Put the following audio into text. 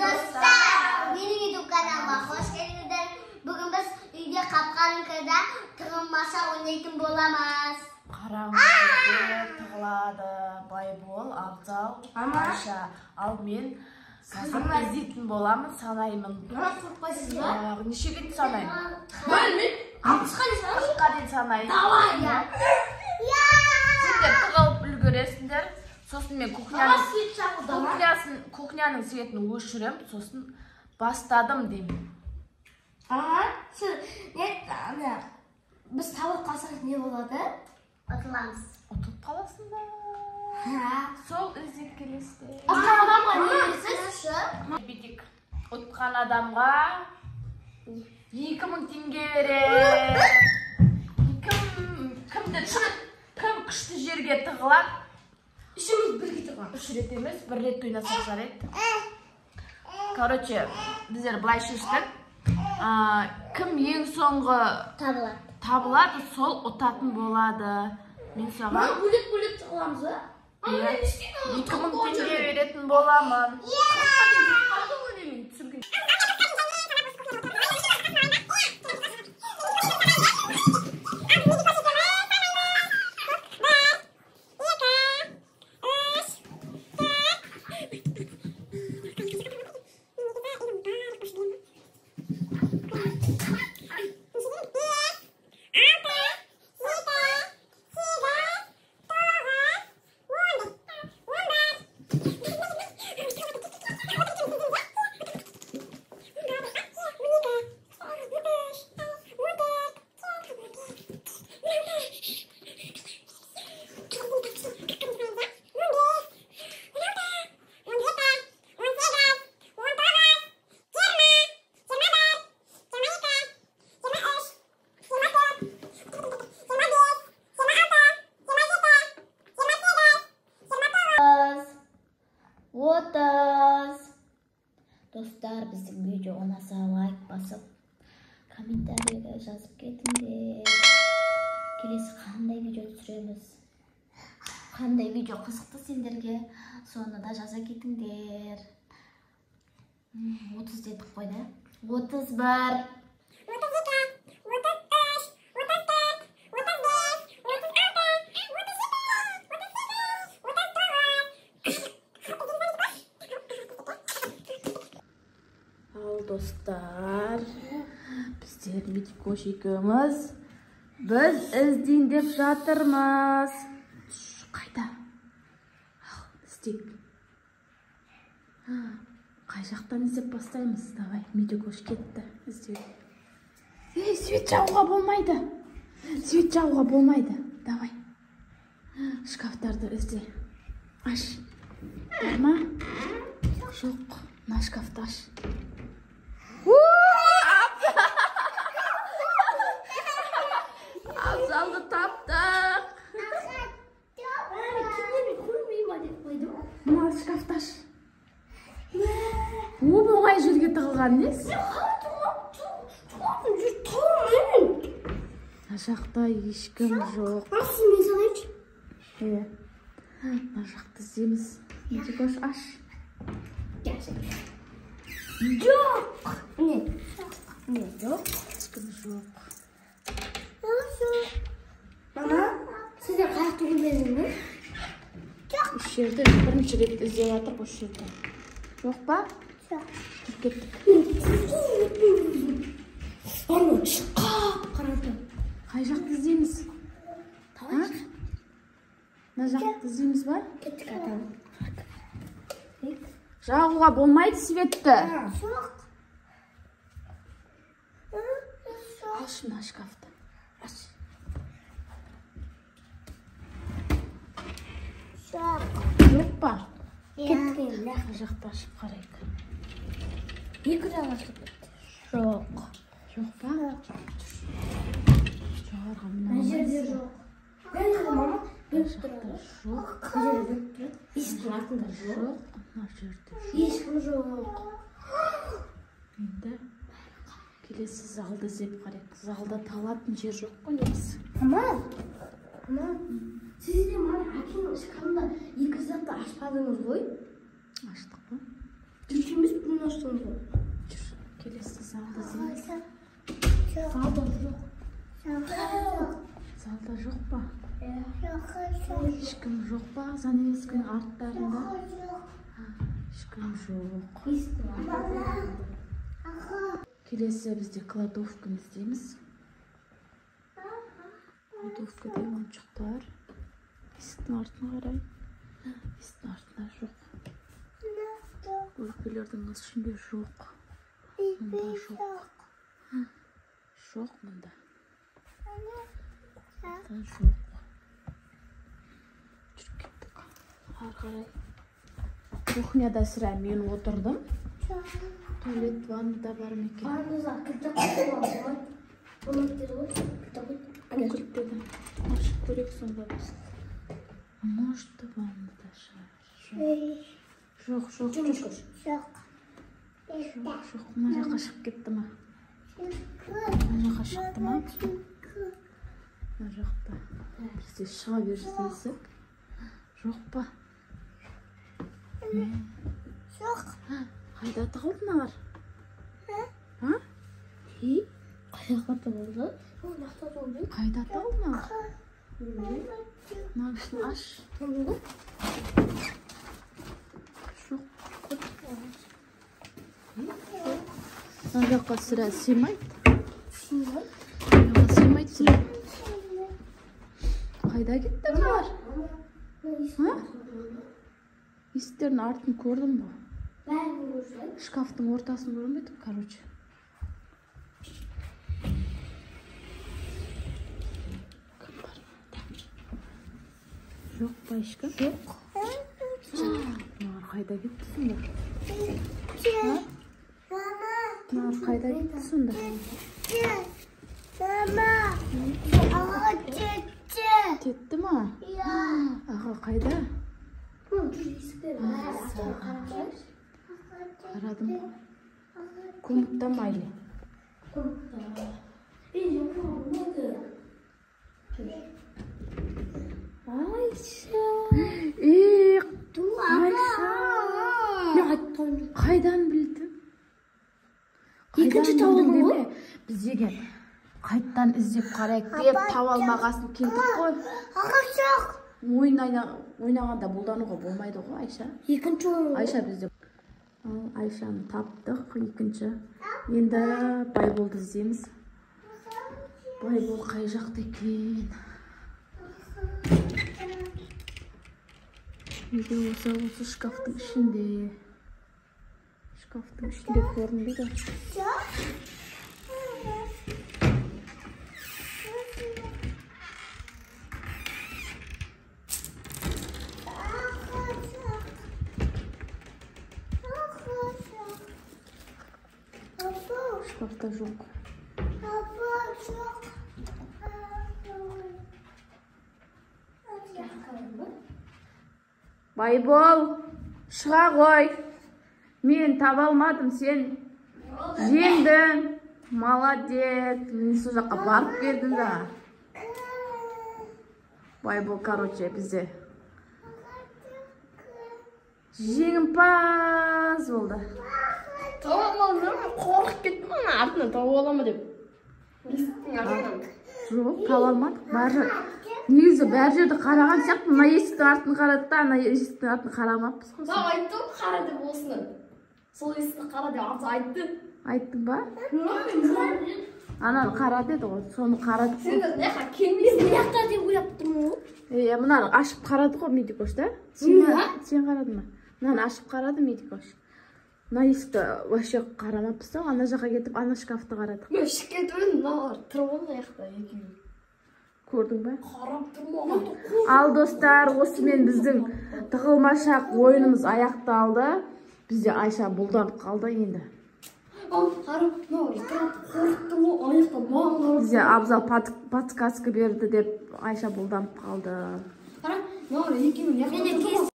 dostlar, benim YouTube kanalıma hoş geldiniz. Bugün biz uyda qapqarınqada tığılmasa oynaytın bolamaz. Qarаңыз, тығылады, Байбол, Абзал, Айша. Ал мен сазып іздейтін боламын, санаймын. Қорқпайсыз ба? Нешеге дейін санаймын? Білмеймін. 60-қа дейін санаймын. 40-қа дейін санаймын. Давай, я. Сендер тығылып үлгересіңдер. Сосын мен кухняның светін өшірем, сосын бастадым деймін. Біз тауып қалсақ не болады? Ұтыламыз. Ұтылып қаласың ба? Сол іздеп келесіздер. Ұтқан адамға не бересіз? Бедік, ұтқан адамға 2000 теңге берем. Кім күшті жерге тығылады? Үшіміз бірге тығылады. 3 рет емес, 1 рет ойнасақ жарайды. Короче, біздер былай шештік. Кім ең соңғы табылады, сол ұтатын болады. Мен саған бөлек тығыламыз ба? 2000 теңге беретін боламын. Dostlar, bizim video onasa like basıp kommentariyga жазып кетіңдер. Келесі қандай видео түсіреміз, қандай видео қызықты сендерге, соны да жаза кетіңдер. 30 дедік қой да? 31 Dostlar, bizler Mitikoş ekimiz, biz izdeyin deb жатырмыз. Қайда? Іздеп. Қай жақтан іздеп бастаймыз? Давай, Mitikoş кетті. Іздеп. Свет жағуға болмайды. Свет жағуға болмайды. Давай. Шкафтарды ізде. Аш. Бар ма? Жоқ. Мына шкафты аш. Abzal'da taptık. Mına şkaftaş. Bu оңай жерге тығылған несі? Мына жақта ешкім жоқ. Мен салайыншы? Мына жақты іздейміз. Mitikoş аш. Жоқ. Не, жоқ. Ешкім жоқ. Мама, сіздер қаяқты көрмедіңіз бе? Үш жерді бірінші рет іздеп жатырмық, осы жерде. Жоқ па? Жоқ. Жүріп кеттік. Ана, шыққап қарады. Қай жақты іздейміз? Мына жақты іздейміз ба? Кеттік атам. Жағуға болмайды светті. Жоқ. Алшы мына шкафты. Жоқ па? Кеттік. Мына жақты ашып қарайық. Екі жағы ашып кетті. Жоқ. Жоқ па? Жоғарғы Мына жерде жоқ. Мына жерде мама бөліп тұрады. Жоқ. Мына жерде бөліп тұрады. Ешкім артында жоқ. Мына жерде жоқ. Ешкім жоқ. Енді келесі залды іздеп қарайық. Залда талатын жер жоқ қой негізі. Мама, сіз де мана әкенің шкафында екі затты ашпадыңыз ғой? Аштық па? Екеуміз Nasıl? Келесі залды іздейміз. Salda yok. Залда жоқ па? Yok. Ешкім жоқ па? Занавескінің арттарында? Ешкім жоқ. Келесі бізде кладовканы іздейміз. Кладовкада ойыншықтар. Есіктің артына қарай. Есіктің артына жоқ. Көрпелердің ішінде жоқ. Мұнда жоқ. Жоқ мұнда. Мұнда жоқ. Жүріп кеттік. Ары қарай. Кухняда сірә мен отырдым. Туалет, ваннада бар ма екен? Күлтеді. Ашып көрек сонда біз. Может, ваннада шығар. Жоқ. Жоқ. Мына жаққа шығып кетті ма? Мына жаққа шықты ма? Мына жақта. Бізде шыға берсек. Жоқ па? Yok. Қайда тығылды мыналар? Қайда болды? Қайда тығылды мыналар? Мынасын аш. Жоқ. Мына жаққа сірә сыймайды. Сыймайды сірә. Қайда кетті мыналар? Есіктердің артын көрдім бе? Шкафтың ортасын көрмедім, короче. Жоқ па ешкім? Жоқ. Мыналар қайда кетті сонда? Мыналар қайда кетті сонда? Кетті ма? Аға қайда? Қарадым ғой. Көмікті ма әлі? Айша. Қайдан білдің? Екінші тауылды ма? Біз деген қайттан іздеп қарайық деп таба алмағасын келдік қой. Ойнағанда бұлдануға болмайды ғой, Айша. Екінші ойын. Айша бізде. Айшаны таптық, екінші. Енді Байболды іздейміз. Байбол қай жақта екен? Неге осы шкафтың ішінде? Шкафтың ішінде көрінбейді. Шкафта жоқ. Байбол, шыға ғой. Мен таба алмадым, сен жеңдің. Молодец. Мен сол жаққа барып келдім да. Байбол, короче, бізде жеңімпаз болды. Қорқып кеттім ана артынан тауып алама деп. Жоқ, таба алмадық. Негізі бәр жерді қараған сияқты, мына есіктің артын қарады да, ана есіктің артын қарамаппыз. Айттым, қара деп осыны. Сол есікті қара деп айтты. Айттың ба? Ананы қара деді ғой, соны қарадық. Сен де неқа келмейсің, неқта деп ойап тұрмын ғой. Мынаны ашып қарады ғой Медикош, да? Сен қарадың ба? Мынаны ашып қарады Медикош. Мына есікті вообще қарамаппыз да, ана жаққа кетіп, ана шкафты қарадық. Мен шыққан тұрмын, мыналар тұрып алды аяқта екеуі. Көрдің ба? Қарап тұрмаған. Ал достар, осымен біздің тығылмашақ ойынымыз аяқталды. Бізде Айша бұлданып қалды енді. Ал қарап, қорқыттым ғой, аяқта маңлар. Бізде Абзал подсказка берді деп Айша бұлданып қалды. Қарап, екеуі